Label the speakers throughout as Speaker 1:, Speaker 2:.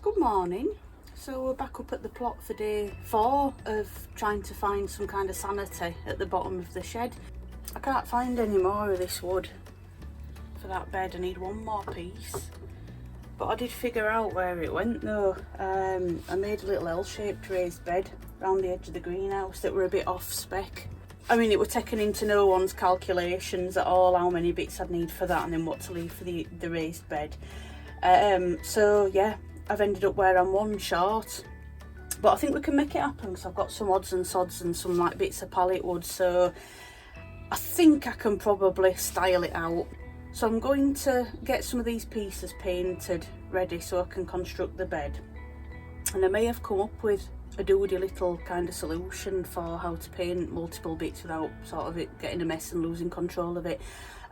Speaker 1: Good morning. So we're back up at the plot for day 4 of trying to find some kind of sanity at the bottom of the shed. I can't find any more of this wood for that bed. I need one more piece. But I did figure out where it went though. I made a little L-shaped raised bed around the edge of the greenhouse that were a bit off spec. I mean, it were taken into no one's calculations at all how many bits I'd need for that and then what to leave for the raised bed. So yeah, I've ended up where I'm one short. But I think we can make it happen because I've got some odds and sods and some like bits of pallet wood. So I think I can probably style it out. So I'm going to get some of these pieces painted ready so I can construct the bed. And I may have come up with a doody little kind of solution for how to paint multiple bits without sort of it getting a mess and losing control of it.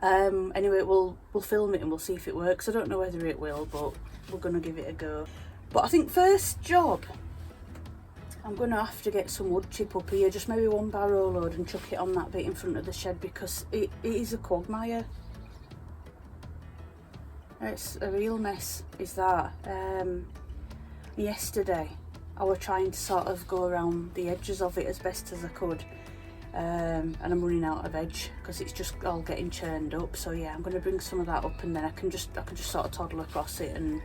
Speaker 1: Anyway, we'll film it and we'll see if it works. I don't know whether it will, but we're going to give it a go. But I think first job, I'm going to have to get some wood chip up here, just maybe one barrow load, and chuck it on that bit in front of the shed because it is a quagmire. It's a real mess, is that. Yesterday I was trying to sort of go around the edges of it as best as I could, and I'm running out of edge because it's just all getting churned up. So yeah, I'm going to bring some of that up and then I can just sort of toddle across it and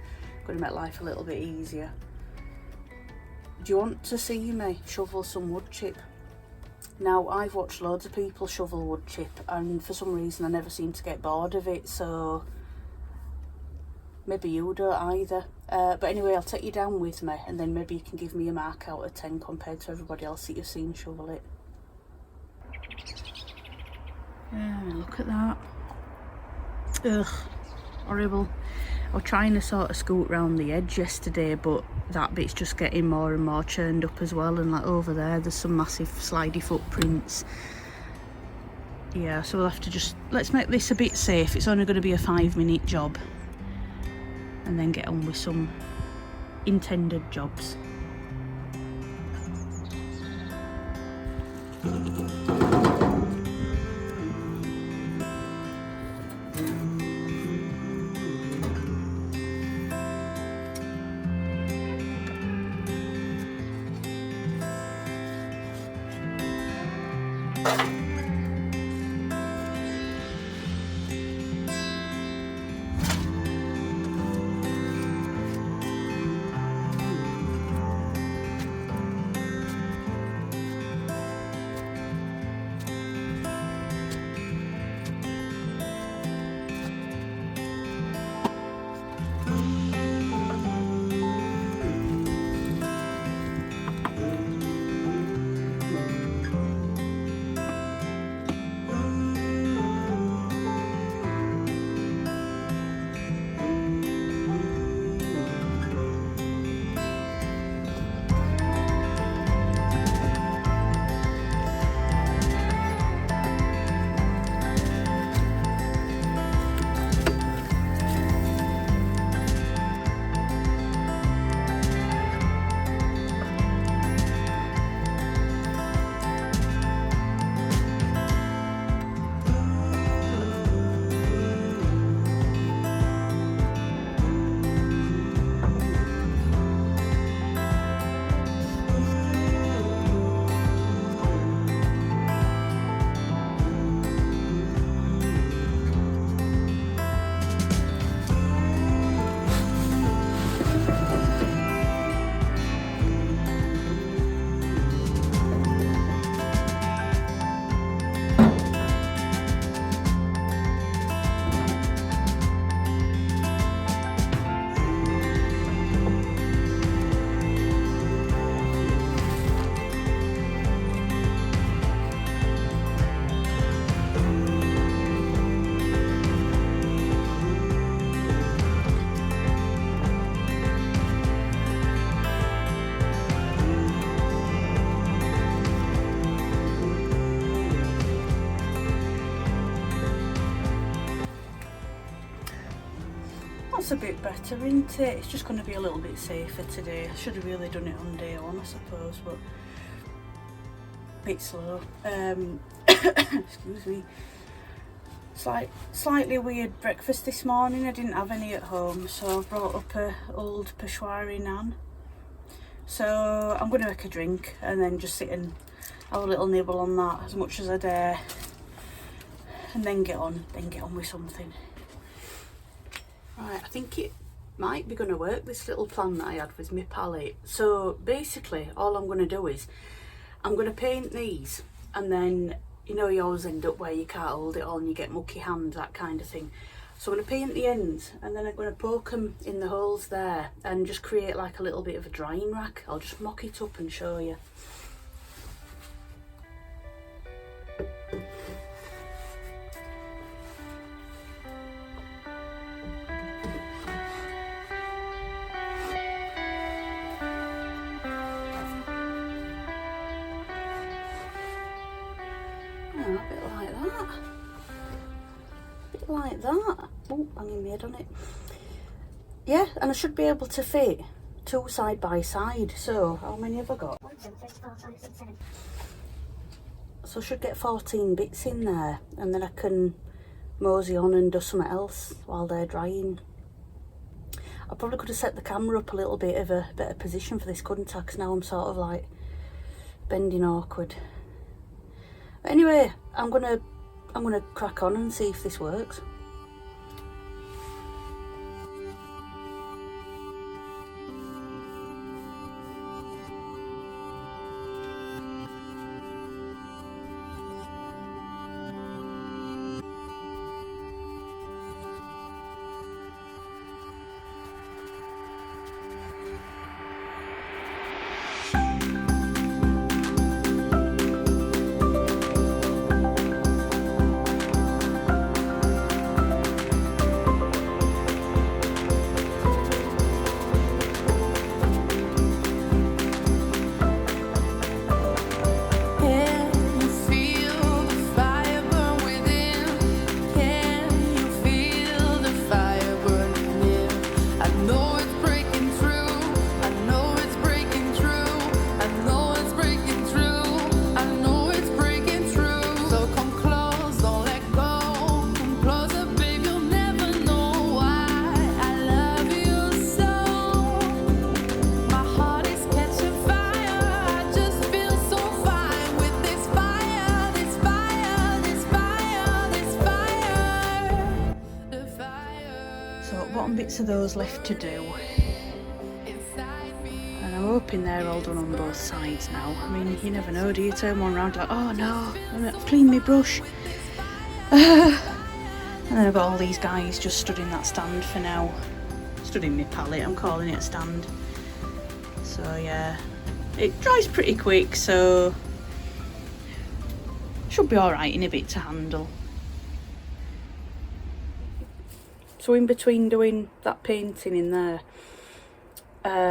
Speaker 1: going to make life a little bit easier. Do you want to see me shovel some wood chip? Now, I've watched loads of people shovel wood chip and for some reason I never seem to get bored of it, so maybe you don't either. But anyway, I'll take you down with me and then maybe you can give me a mark out of 10 compared to everybody else that you've seen shovel it. Yeah, look at that. Ugh, horrible. I was trying to sort of scoot round the edge yesterday, but that bit's just getting more and more churned up as well, and like over there's some massive slidey footprints. Yeah, so we'll have to let's make this a bit safe. It's only going to be a 5-minute job and then get on with some intended jobs. A bit better, isn't it? It's just going to be a little bit safer today. I should have really done it on day 1, I suppose, but a bit slow. Excuse me. It's like slightly weird breakfast this morning. I didn't have any at home, so I brought up a old Peshwari naan. So I'm going to make a drink and then just sit and have a little nibble on that as much as I dare, and then get on with something. Right, I think it might be going to work, this little plan that I had with my palette. So basically all I'm going to do is I'm going to paint these, and then you know you always end up where you can't hold it all and you get mucky hands, that kind of thing. So I'm going to paint the ends, and then I'm going to poke them in the holes there and just create like a little bit of a drying rack. I'll just mock it up and show you. Like that. Oh, hanging made on it. Yeah, and I should be able to fit 2 side by side. So how many have I got? 1, 2, 3, 4, 5, 6, 7. So I should get 14 bits in there, and then I can mosey on and do something else while they're drying. I probably could have set the camera up a little bit of a better position for this, couldn't I? 'Cause now I'm sort of like bending awkward. But anyway, I'm gonna crack on and see if this works. Bits of those left to do, and I'm hoping they're all done on both sides now. I mean, you never know, do you? Turn one round like, oh no, I've cleaned my brush. And then I've got all these guys just stood in that stand for now. Stood in my palette, I'm calling it a stand. So yeah, it dries pretty quick, so should be alright in a bit to handle. So in between doing that painting in there,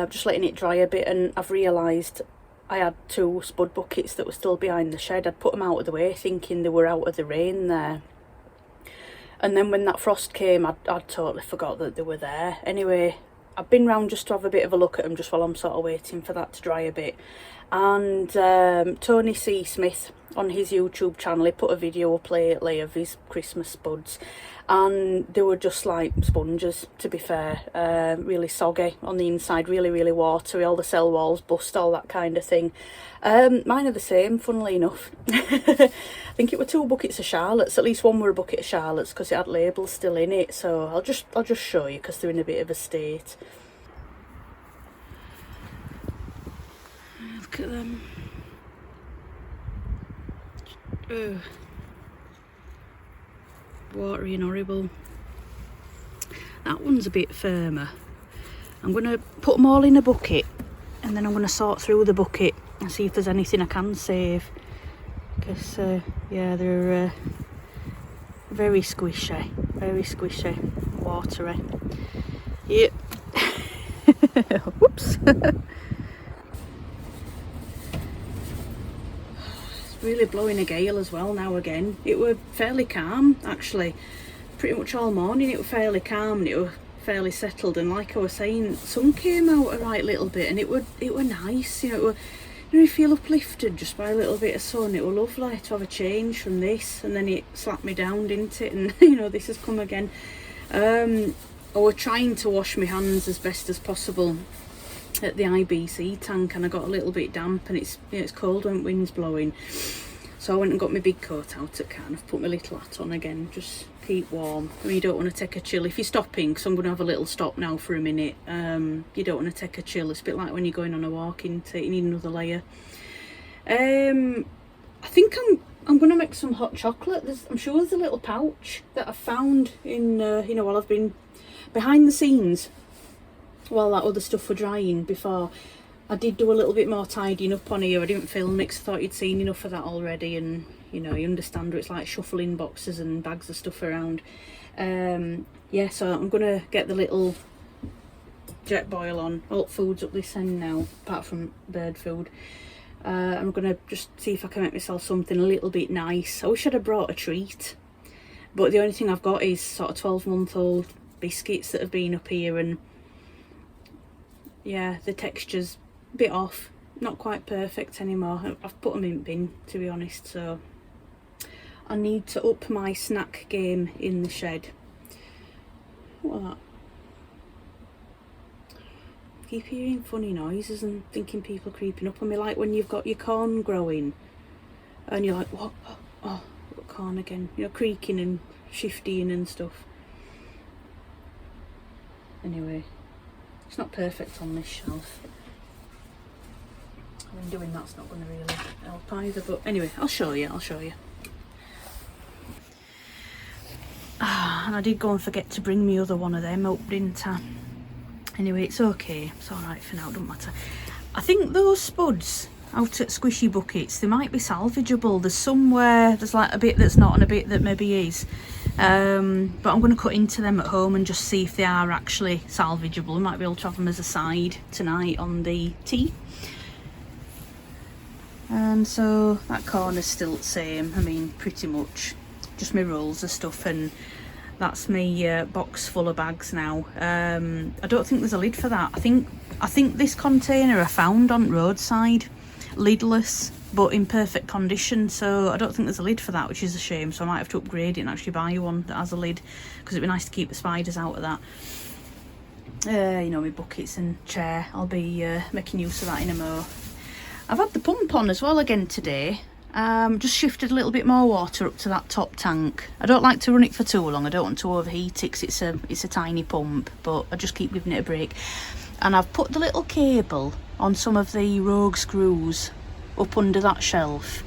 Speaker 1: just letting it dry a bit, and I've realised I had 2 spud buckets that were still behind the shed. I'd put them out of the way thinking they were out of the rain there. And then when that frost came, I'd totally forgot that they were there. Anyway, I've been round just to have a bit of a look at them just while I'm sort of waiting for that to dry a bit. And Tony C. Smith on his YouTube channel, he put a video up lately of his Christmas spuds, and they were just like sponges, to be fair. Really soggy on the inside, really watery, all the cell walls bust, all that kind of thing. Mine are the same, funnily enough. I think it were 2 buckets of Charlotte's, at least one were a bucket of Charlotte's because it had labels still in it, so I'll just show you because they're in a bit of a state. Look at them. Ugh. Watery and horrible. That one's a bit firmer. I'm going to put them all in a bucket, and then I'm going to sort through the bucket and see if there's anything I can save, because yeah, they're very squishy, watery. Yep. Whoops. Really blowing a gale as well now again. It were fairly calm actually, pretty much all morning it were fairly calm and it were fairly settled, and like I was saying, sun came out a right little bit and it were nice, you know, you feel uplifted just by a little bit of sun. It was lovely to have a change from this, and then it slapped me down, didn't it? And you know, this has come again. I was trying to wash my hands as best as possible at the IBC tank, and I got a little bit damp, and it's cold when wind's blowing. So I went and got my big coat out at Can. I've put my little hat on again, just keep warm. I mean, you don't want to take a chill if you're stopping, because I'm going to have a little stop now for a minute. You don't want to take a chill. It's a bit like when you're going on a walk, isn't it? You need another layer. I think I'm going to make some hot chocolate. I'm sure there's a little pouch that I found in, you know, while I've been behind the scenes, while that other stuff were drying before. I did do a little bit more tidying up on here. I didn't film it because I thought you'd seen enough of that already, and you know, you understand what it's like shuffling boxes and bags of stuff around. Yeah, so I'm gonna get the little jet boil on. All food's up this end now, apart from bird food. I'm gonna just see if I can make myself something a little bit nice. I wish I'd have brought a treat, but the only thing I've got is sort of 12-month-old biscuits that have been up here, and yeah, the texture's a bit off, not quite perfect anymore. I've put them in bin, to be honest, so I need to up my snack game in the shed. What was that? I keep hearing funny noises and thinking people creeping up on me, like when you've got your corn growing and you're like, what? Oh, got corn again, you know, creaking and shifting and stuff. Anyway, it's not perfect on this shelf. I mean, doing that's not going to really help either, but anyway, I'll show you. And I did go and forget to bring me other one of them up, didn't I? Anyway, it's okay, it's alright for now, don't matter. I think those spuds out at Squishy Buckets, they might be salvageable. There's somewhere, there's like a bit that's not and a bit that maybe is. But I'm going to cut into them at home and just see if they are actually salvageable. I might be able to have them as a side tonight on the tea. And so that corner's still the same, I mean, pretty much. Just my rolls of stuff, and that's my box full of bags now. I don't think there's a lid for that. I think this container I found on roadside, lidless, but in perfect condition, so I don't think there's a lid for that, which is a shame. So I might have to upgrade it and actually buy one that has a lid, because it'd be nice to keep the spiders out of that. You know, my buckets and chair, I'll be making use of that in a mo. I've had the pump on as well again today. Just shifted a little bit more water up to that top tank. I don't like to run it for too long. I don't want to overheat it, 'cause it's a tiny pump, but I just keep giving it a break. And I've put the little cable on some of the rogue screws up under that shelf,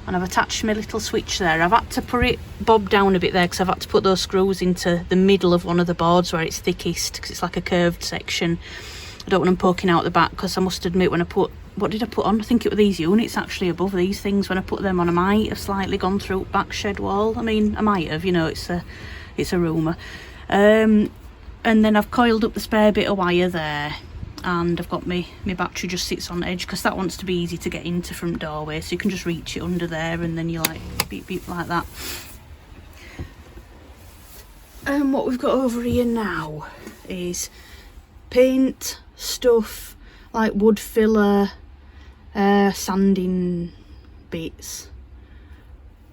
Speaker 1: and I've attached my little switch there. I've had to put it bob down a bit there, because I've had to put those screws into the middle of one of the boards where it's thickest, because it's like a curved section. I don't want them poking out the back, because I must admit, when I put, what did I put on? I think it were these units actually above these things. When I put them on, I might have slightly gone through back shed wall. I mean, I might have, you know, it's a rumour. And then I've coiled up the spare bit of wire there, and I've got my battery just sits on the edge, because that wants to be easy to get into from doorway, so you can just reach it under there, and then you like beep beep like that. And what we've got over here now is paint stuff, like wood filler, sanding bits,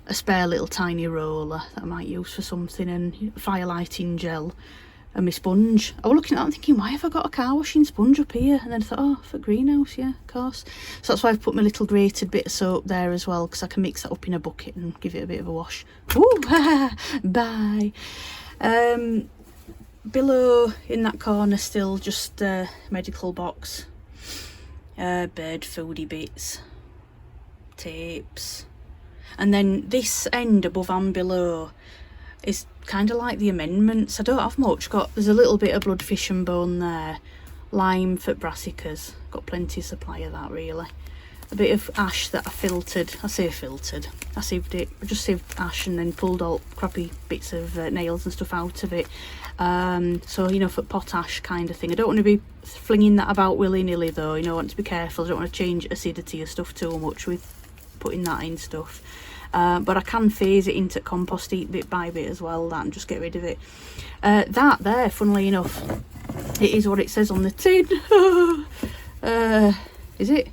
Speaker 1: a spare little tiny roller that I might use for something, and fire lighting gel, and my sponge. I was looking at that and thinking, why have I got a car washing sponge up here? And then I thought, oh, for greenhouse, yeah, of course. So that's why I've put my little grated bit of soap there as well, because I can mix that up in a bucket and give it a bit of a wash. Ooh, bye. Below in that corner still just medical box, bird foody bits, tapes, and then this end above and below is kind of like the amendments. I don't have much. There's a little bit of bloodfish and bone there, lime for brassicas, got plenty of supply of that really. A bit of ash that I filtered. I say filtered, I sieved it. I just sieved ash and then pulled all crappy bits of nails and stuff out of it. So, you know, for potash kind of thing. I don't want to be flinging that about willy-nilly though, you know, I want to be careful. I don't want to change acidity of stuff too much with putting that in stuff. But I can phase it into compost heap bit by bit as well, that, and just get rid of it. That there, funnily enough, it is what it says on the tin. Is it?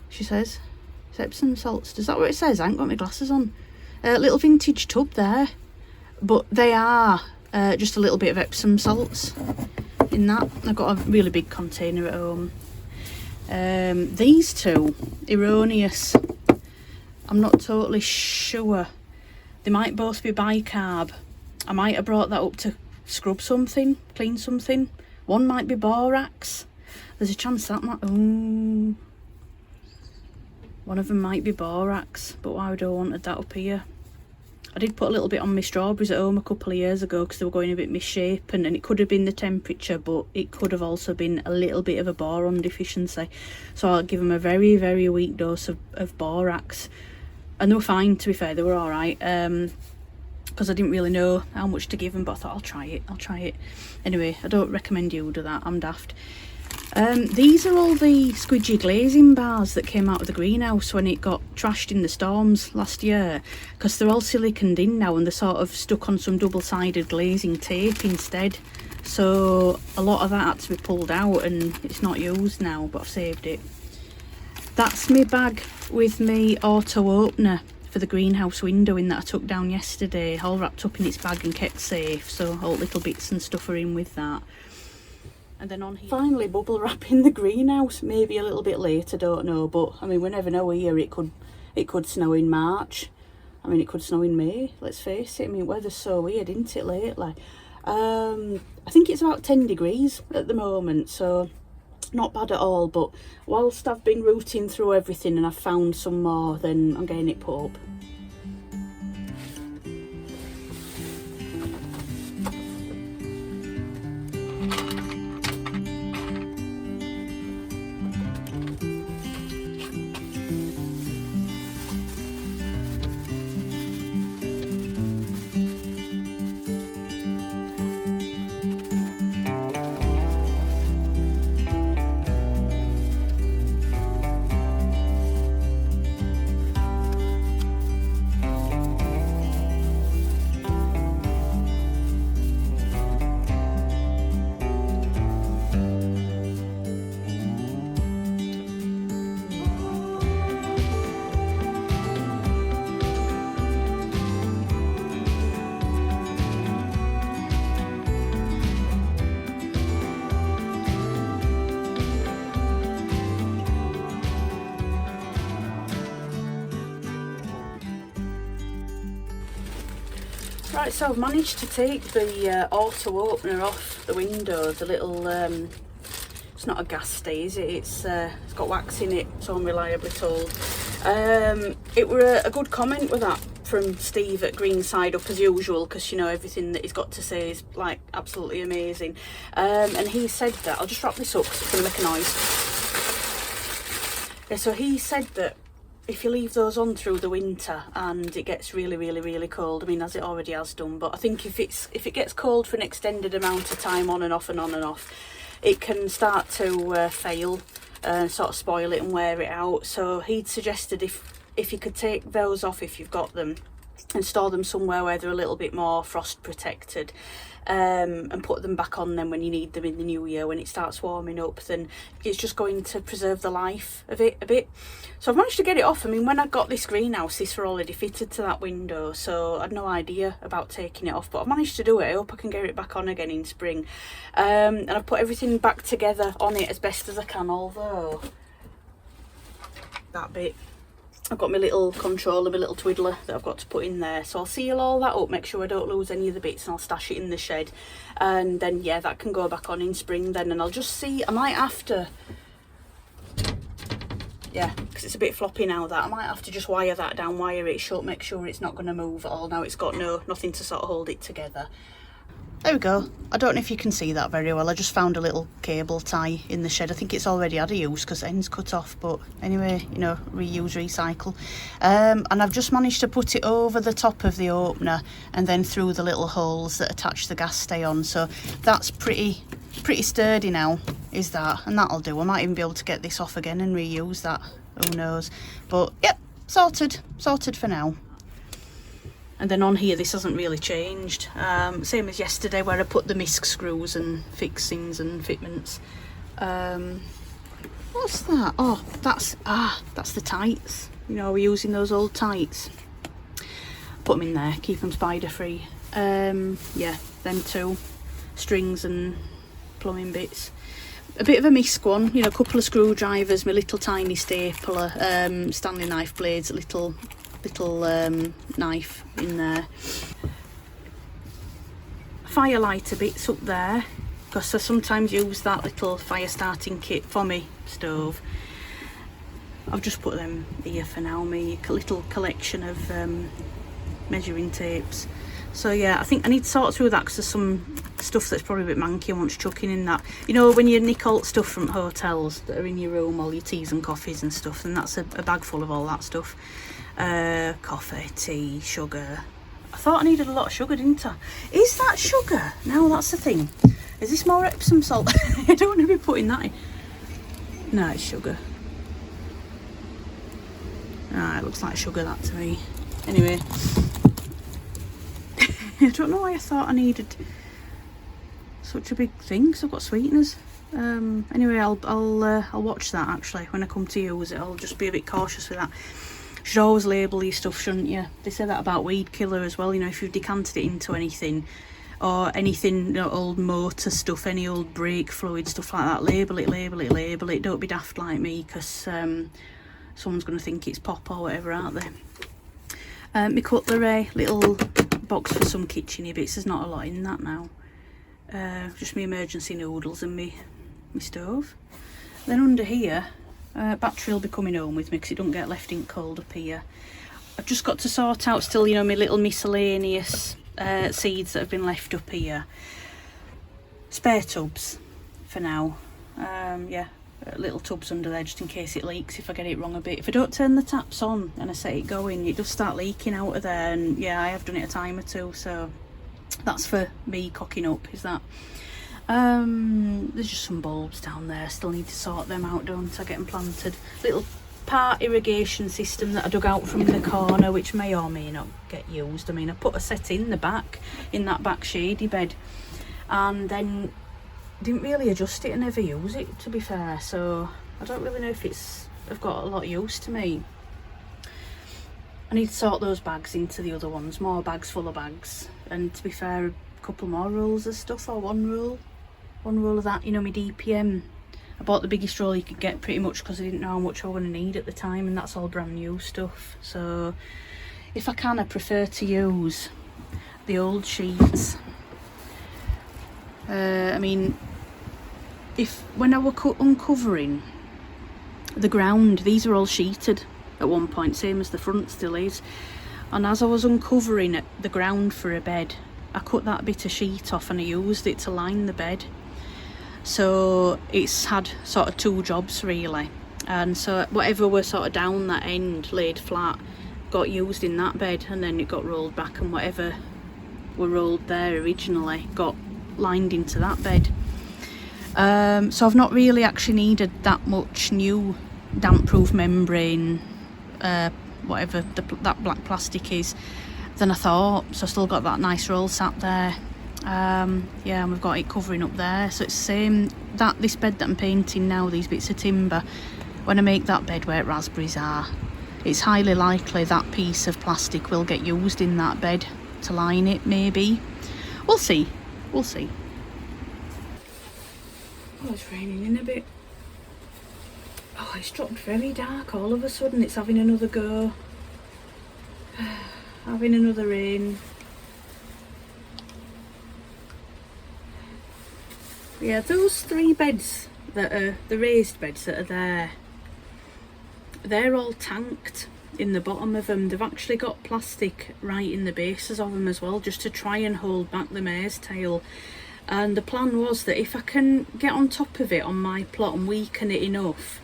Speaker 1: she says. It's Epsom salts. Is that what it says? I ain't got my glasses on. Little vintage tub there. But they are just a little bit of Epsom salts in that. I've got a really big container at home. These two, erroneous. I'm not totally sure. They might both be bicarb. I might have brought that up to scrub something, clean something. One might be borax. There's a chance that might... Ooh. One of them might be borax, but why would I wanted that up here? I did put a little bit on my strawberries at home a couple of years ago because they were going a bit misshapen, and it could have been the temperature, but it could have also been a little bit of a boron deficiency. So I'll give them a very, very weak dose of borax. And they were fine, to be fair, they were alright. Because I didn't really know how much to give them, but I thought I'll try it. Anyway, I don't recommend you do that, I'm daft. These are all the squidgy glazing bars that came out of the greenhouse when it got trashed in the storms last year, because they're all siliconed in now and they're sort of stuck on some double-sided glazing tape instead. So a lot of that had to be pulled out and it's not used now, but I've saved it. That's my bag with me auto opener for the greenhouse window in that I took down yesterday, all wrapped up in its bag and kept safe, so all little bits and stuff are in with that. And then on here, finally bubble wrap in the greenhouse, maybe a little bit late, I don't know, but I mean we never know here. It could snow in March, I mean it could snow in May, let's face it. I mean weather's so weird, isn't it, lately? I think it's about 10 degrees at the moment, so not bad at all, but whilst I've been rooting through everything and I've found some more, then I'm getting it put up. Right, so I've managed to take the auto opener off the window, the little, it's not a gas stay, is it? It's got wax in it, so I'm reliably told. It were a good comment with that from Steve at Green Side Up as usual, because you know everything that he's got to say is like absolutely amazing. And he said that, I'll just wrap this up because it's going to make a noise. Yeah, so he said that if you leave those on through the winter and it gets really, really, really cold, I mean as it already has done, but I think if it gets cold for an extended amount of time on and off and on and off, it can start to fail and sort of spoil it and wear it out. So he'd suggested if you could take those off if you've got them and store them somewhere where they're a little bit more frost protected, and put them back on then when you need them in the new year when it starts warming up, then it's just going to preserve the life of it a bit. So I've managed to get it off. I mean when I got this greenhouse, this were already fitted to that window, so I had no idea about taking it off, but I've managed to do it. I hope I can get it back on again in spring. And I've put everything back together on it as best as I can, although that bit, I've got my little controller, my little twiddler that I've got to put in there. So I'll seal all that up, make sure I don't lose any of the bits, and I'll stash it in the shed. And then, yeah, that can go back on in spring then. And I'll just see, I might have to, yeah, because it's a bit floppy now that, I might have to just wire that down, wire it shut, make sure it's not going to move at all. Now it's got nothing to sort of hold it together. There we go. I don't know if you can see that very well. I just found a little cable tie in the shed. I think it's already had a use because the end's cut off, but anyway, you know, reuse, recycle. And I've just managed to put it over the top of the opener and then through the little holes that attach the gas stay on. So that's pretty sturdy now, is that? And that'll do. I might even be able to get this off again and reuse that. Who knows? But yep, sorted for now. And then on here, this hasn't really changed. Same as yesterday where I put the misc screws and fixings and fitments. What's that? Oh, that's the tights. You know, we're using those old tights. Put them in there, keep them spider free. Yeah, them two, strings and plumbing bits. A bit of a misc one, you know, a couple of screwdrivers, my little tiny stapler, Stanley knife blades, little knife in there. Fire lighter bits up there, because I sometimes use that little fire starting kit for my stove. I've just put them here for now, my little collection of measuring tapes. So yeah, I think I need to sort through that because there's some stuff that's probably a bit manky and wants chucking in that. You know, when you nick all stuff from hotels that are in your room, all your teas and coffees and stuff, and that's a bag full of all that stuff. Coffee, tea, sugar. I thought I needed a lot of sugar, didn't I? Is that sugar? No, that's the thing. Is this more Epsom salt? I don't want to be putting that in. No, it's sugar. Ah, it looks like sugar, that to me. Anyway. I don't know why I thought I needed such a big thing, because I've got sweeteners. Anyway, I'll watch that actually when I come to use it. I'll just be a bit cautious with that. You should always label these stuff, shouldn't you? They say that about weed killer as well. You know, if you've decanted it into anything, or anything, you know, old motor stuff, any old brake fluid, stuff like that, label it, label it, label it. Don't be daft like me, because someone's going to think it's pop or whatever, aren't they? My cutlery, little box for some kitcheny bits. There's not a lot in that now. Just my emergency noodles and my stove. Then under here, battery will be coming home with me because it don't get left in cold up here. I've just got to sort out still, you know, my little miscellaneous seeds that have been left up here. Spare tubs for now. Yeah, little tubs under there just in case it leaks if I get it wrong a bit. If I don't turn the taps on and I set it going, it does start leaking out of there, and yeah, I have done it a time or two, so that's for me cocking up, is that. There's just some bulbs down there, I still need to sort them out, don't I, get them planted. Little part irrigation system that I dug out from the corner, which may or may not get used. I mean, I put a set in the back, in that back shady bed, and then didn't really adjust it and never use it, to be fair, so I don't really know if I've got a lot of use to me. I need to sort those bags into the other ones, more bags full of bags, and to be fair, a couple more rolls of stuff, or one roll of that, you know, my DPM. I bought the biggest roll you could get pretty much because I didn't know how much I was going to need at the time, and that's all brand new stuff. So if I can, I prefer to use the old sheets. I mean, when I were uncovering the ground, these are all sheeted at one point, same as the front still is, and as I was uncovering the ground for a bed, I cut that bit of sheet off and I used it to line the bed. So it's had sort of two jobs really, and so whatever were sort of down that end laid flat got used in that bed, and then it got rolled back, and whatever were rolled there originally got lined into that bed. So I've not really actually needed that much new damp proof membrane, whatever that black plastic is, than I thought. So I've still got that nice roll sat there. Yeah, and we've got it covering up there, so it's the same. This bed that I'm painting now, these bits of timber, when I make that bed where raspberries are, it's highly likely that piece of plastic will get used in that bed to line it, maybe. We'll see. Oh, it's raining in a bit. Oh, it's dropped very dark all of a sudden. It's having another go. Having another rain. Yeah, those three beds that are the raised beds that are there, they're all tanked in the bottom of them. They've actually got plastic right in the bases of them as well, just to try and hold back the mare's tail. And the plan was that if I can get on top of it on my plot and weaken it enough,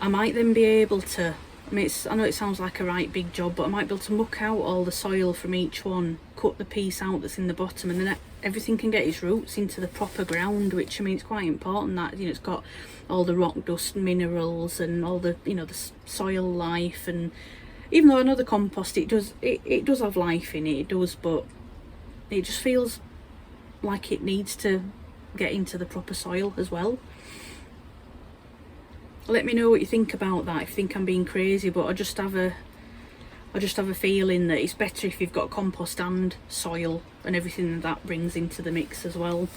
Speaker 1: I might then be able to, I mean, I know it sounds like a right big job, but I might be able to muck out all the soil from each one, cut the piece out that's in the bottom, and then everything can get its roots into the proper ground, which, I mean, it's quite important that, you know, it's got all the rock dust minerals and all the, you know, the soil life. And even though I know the compost, it does have life in it, but it just feels like it needs to get into the proper soil as well. Let me know what you think about that, if you think I'm being crazy, but I just have a feeling that it's better if you've got compost and soil and everything that brings into the mix as well.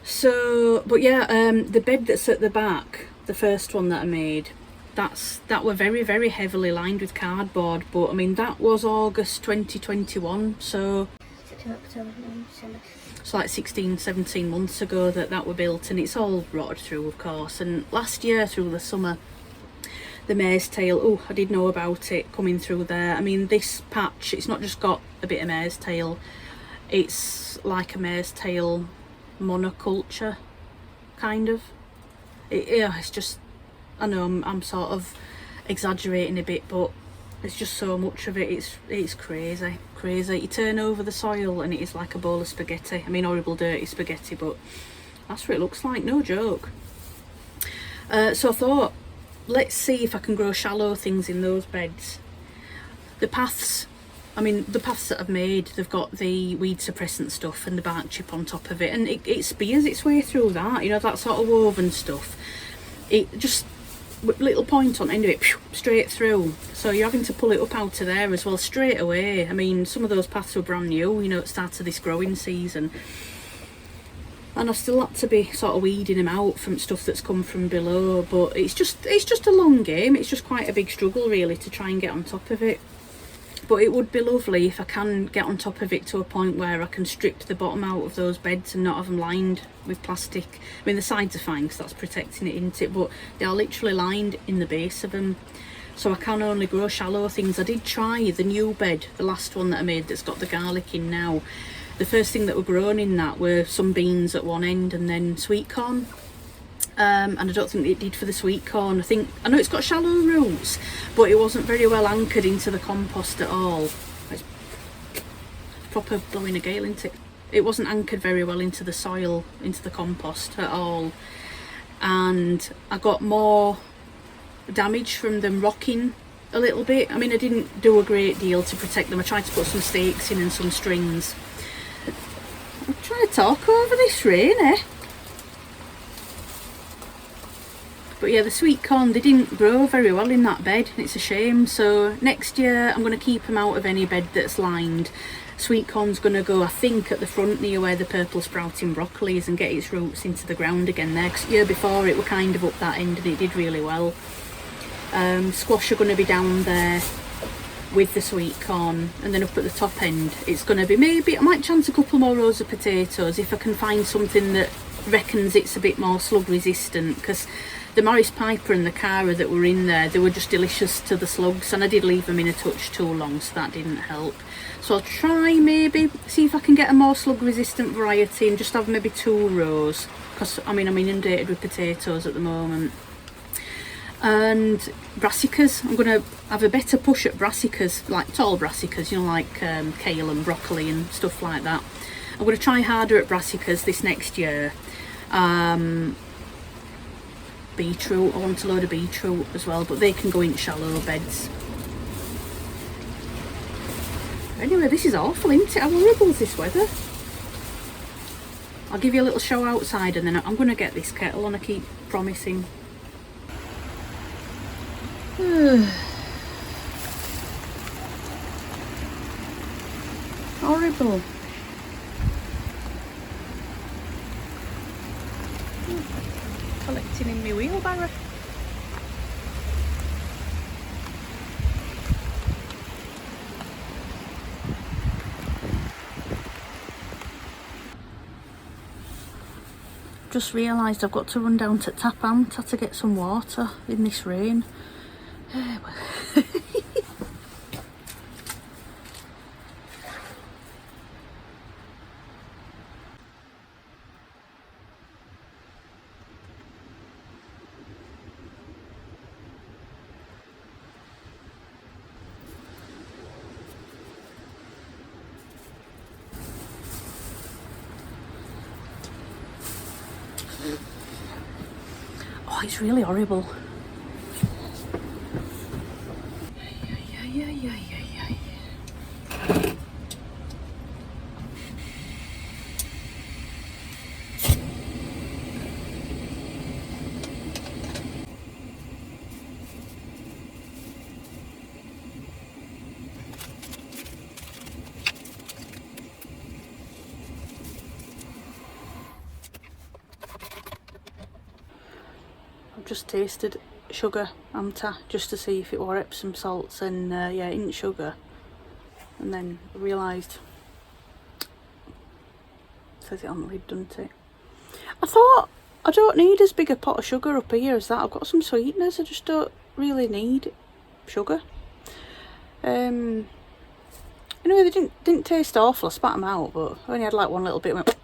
Speaker 1: So, but yeah, the bed that's at the back, the first one that I made, that were very, very heavily lined with cardboard, but I mean that was August 2021, so it's like 16, 17 months ago that were built, and it's all rotted through, of course. And last year through the summer, the mare's tail, oh, I did know about it coming through there. I mean, this patch, it's not just got a bit of mare's tail, it's like a mare's tail monoculture, kind of. Yeah, it's just, I know I'm sort of exaggerating a bit, but there's just so much of it. It's crazy. You turn over the soil and it is like a bowl of spaghetti. I mean, horrible dirty spaghetti, but that's what it looks like, no joke. So I thought, let's see if I can grow shallow things in those beds. The paths that I've made, they've got the weed suppressant stuff and the bark chip on top of it, and it spears its way through that, you know, that sort of woven stuff. It just, little point on the end of it, straight through. So you're having to pull it up out of there as well straight away. I mean, some of those paths were brand new, you know, at the start of this growing season. And I've still had to be sort of weeding them out from stuff that's come from below, but it's just a long game. It's just quite a big struggle really to try and get on top of it. But it would be lovely if I can get on top of it to a point where I can strip the bottom out of those beds and not have them lined with plastic. I mean, the sides are fine because that's protecting it, isn't it? But they are literally lined in the base of them. So I can only grow shallow things. I did try the new bed, the last one that I made that's got the garlic in now. The first thing that were grown in that were some beans at one end and then sweet corn. And I don't think it did for the sweet corn. I know it's got shallow roots, but it wasn't very well anchored into the compost at all. It's proper blowing a gale, isn't it? It wasn't anchored very well into the soil, into the compost at all. And I got more damage from them rocking a little bit. I mean, I didn't do a great deal to protect them. I tried to put some stakes in and some strings. I'm trying to talk over this rain, eh? But yeah, the sweet corn, they didn't grow very well in that bed, and it's a shame. So next year I'm going to keep them out of any bed that's lined. Sweet corn's going to go, I think, at the front near where the purple sprouting broccoli is and get its roots into the ground again there. Because the year before it were kind of up that end and it did really well. Squash are going to be down there with the sweet corn, and then up at the top end it's going to be, maybe I might chance a couple more rows of potatoes if I can find something that reckons it's a bit more slug resistant, because the Morris Piper and the Cara that were in there, they were just delicious to the slugs, and I did leave them in a touch too long, so that didn't help. So I'll try maybe see if I can get a more slug resistant variety and just have maybe 2 rows, because I mean I'm inundated with potatoes at the moment. And brassicas, I'm going to have a better push at brassicas, like tall brassicas, you know, like kale and broccoli and stuff like that. I'm going to try harder at brassicas this next year. Beetroot, I want a load of beetroot as well, but they can go into shallow beds. Anyway, this is awful, isn't it? How horrible is this weather? I'll give you a little show outside and then I'm going to get this kettle on, I keep promising. Horrible. Collecting in my wheelbarrow. Just realised I've got to run down to Tap Ant to get some water in this rain. Oh, it's really horrible. I've just tasted sugar amta just to see if it were Epsom salts, and yeah, it ain't sugar. And then I realised, says it on the lid, doesn't it? I thought, I don't need as big a pot of sugar up here as that. I've got some sweeteners, I just don't really need sugar. Anyway, they didn't taste awful. I spat them out, but I only had like one little bit.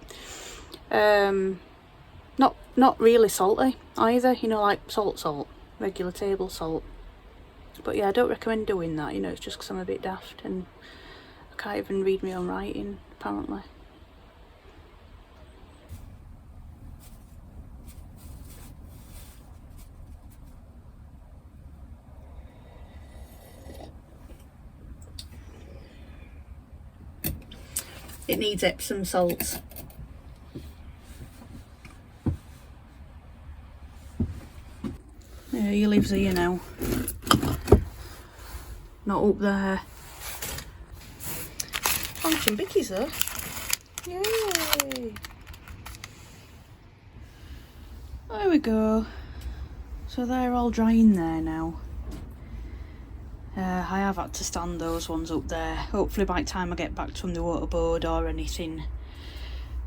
Speaker 1: Not really salty either, you know, like salt, regular table salt. But yeah, I don't recommend doing that, you know, it's just because I'm a bit daft and I can't even read my own writing, apparently. It needs Epsom salts. Yeah, he lives here now. Not up there. Oh, some bickies though. Yay! There we go. So they're all drying there now. I have had to stand those ones up there. Hopefully by the time I get back from the waterboard or anything.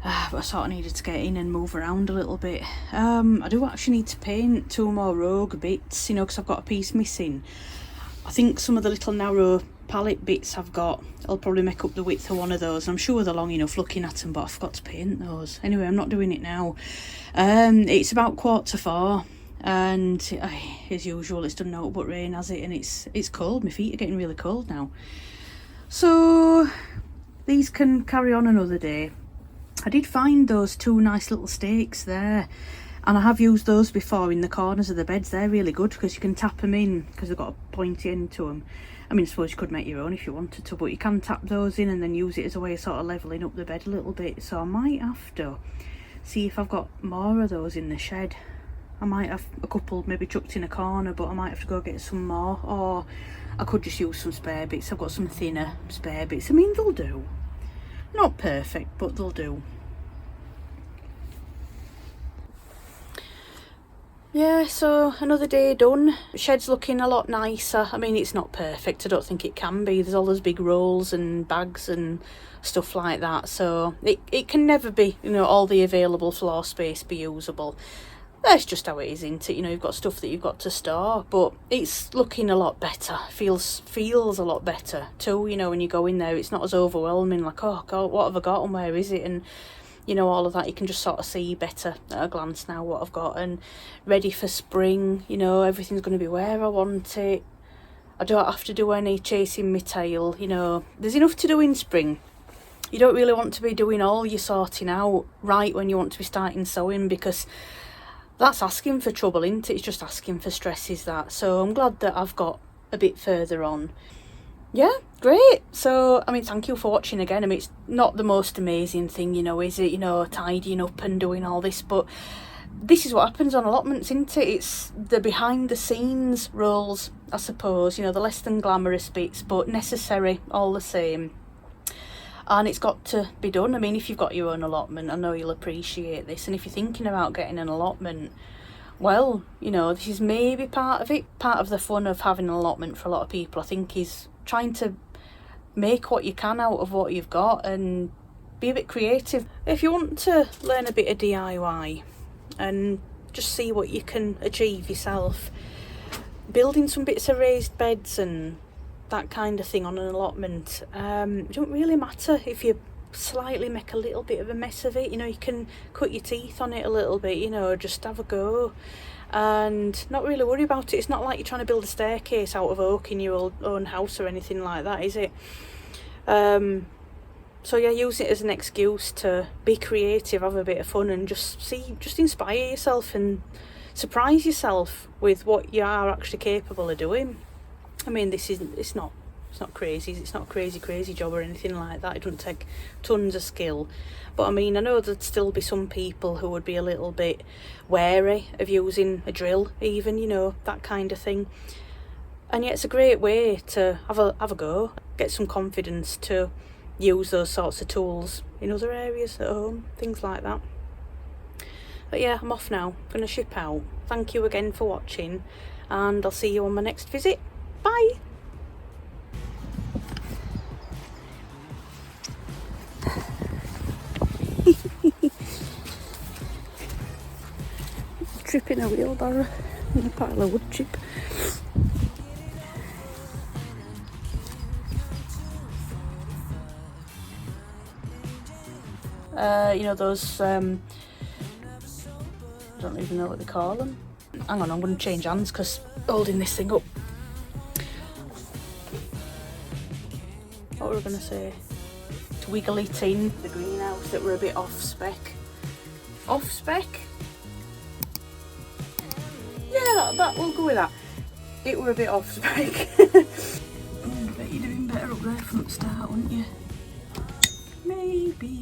Speaker 1: But I sort of needed to get in and move around a little bit. I do actually need to paint 2 more rogue bits, you know, because I've got a piece missing. I think some of the little narrow palette bits I've got, I'll probably make up the width of one of those. I'm sure they're long enough looking at them, but I forgot to paint those. Anyway, I'm not doing it now. It's about 3:45. And as usual, it's done naught but rain, has it? And it's cold. My feet are getting really cold now. So these can carry on another day. I did find those 2 nice little stakes there, and I have used those before in the corners of the beds. They're really good because you can tap them in because they've got a pointy end to them. I mean, I suppose you could make your own if you wanted to, but you can tap those in and then use it as a way of sort of levelling up the bed a little bit. So I might have to see if I've got more of those in the shed. I might have a couple maybe chucked in a corner, but I might have to go get some more, or I could just use some spare bits. I've got some thinner spare bits. I mean, they'll do. Not perfect, but they'll do. Yeah, so another day done. Shed's looking a lot nicer. I mean, it's not perfect. I don't think it can be. There's all those big rolls and bags and stuff like that. So it can never be, you know, all the available floor space be usable. That's just how it is, isn't it? You know, you've got stuff that you've got to store, but it's looking a lot better. Feels a lot better too, you know, when you go in there. It's not as overwhelming, like, oh God, what have I got and where is it? And, you know, all of that. You can just sort of see better at a glance now what I've got, and ready for spring. You know, everything's going to be where I want it. I don't have to do any chasing my tail, you know. There's enough to do in spring. You don't really want to be doing all your sorting out right when you want to be starting sewing, because that's asking for trouble, isn't it? It's just asking for stress, is that. So I'm glad that I've got a bit further on. Yeah, great. So, I mean, thank you for watching again. I mean, it's not the most amazing thing, you know, is it? You know, tidying up and doing all this, but this is what happens on allotments, isn't it? It's the behind the scenes roles, I suppose, you know, the less than glamorous bits, but necessary all the same. And it's got to be done. I mean, if you've got your own allotment, I know you'll appreciate this. And if you're thinking about getting an allotment, well, you know, this is maybe part of it. Part of the fun of having an allotment for a lot of people, I think, is trying to make what you can out of what you've got and be a bit creative. If you want to learn a bit of DIY and just see what you can achieve yourself, building some bits of raised beds and that kind of thing on an allotment, it don't really matter if you slightly make a little bit of a mess of it. You know, you can cut your teeth on it a little bit, you know, just have a go and not really worry about it. It's not like you're trying to build a staircase out of oak in your own house or anything like that, is it? So yeah, use it as an excuse to be creative, have a bit of fun, and just inspire yourself and surprise yourself with what you are actually capable of doing. I mean, it's not crazy. It's not a crazy job or anything like that. It doesn't take tons of skill. But I mean, I know there'd still be some people who would be a little bit wary of using a drill even, you know, that kind of thing. And yet it's a great way to have a go, get some confidence to use those sorts of tools in other areas at home, things like that. But yeah, I'm off now. I'm going to ship out. thank you again for watching, and I'll see you on my next visit. Bye! Tripping a wheelbarrow in a pile of wood chip. You know those, I don't even know what they call them. Hang on, I'm going to change hands because holding this thing up. What were we going to say? Twiggly tin, the greenhouse that were a bit off spec. Off spec? Yeah, that we'll go with that. It were a bit off spec. I bet you're doing better up there from the start, wouldn't you? Maybe.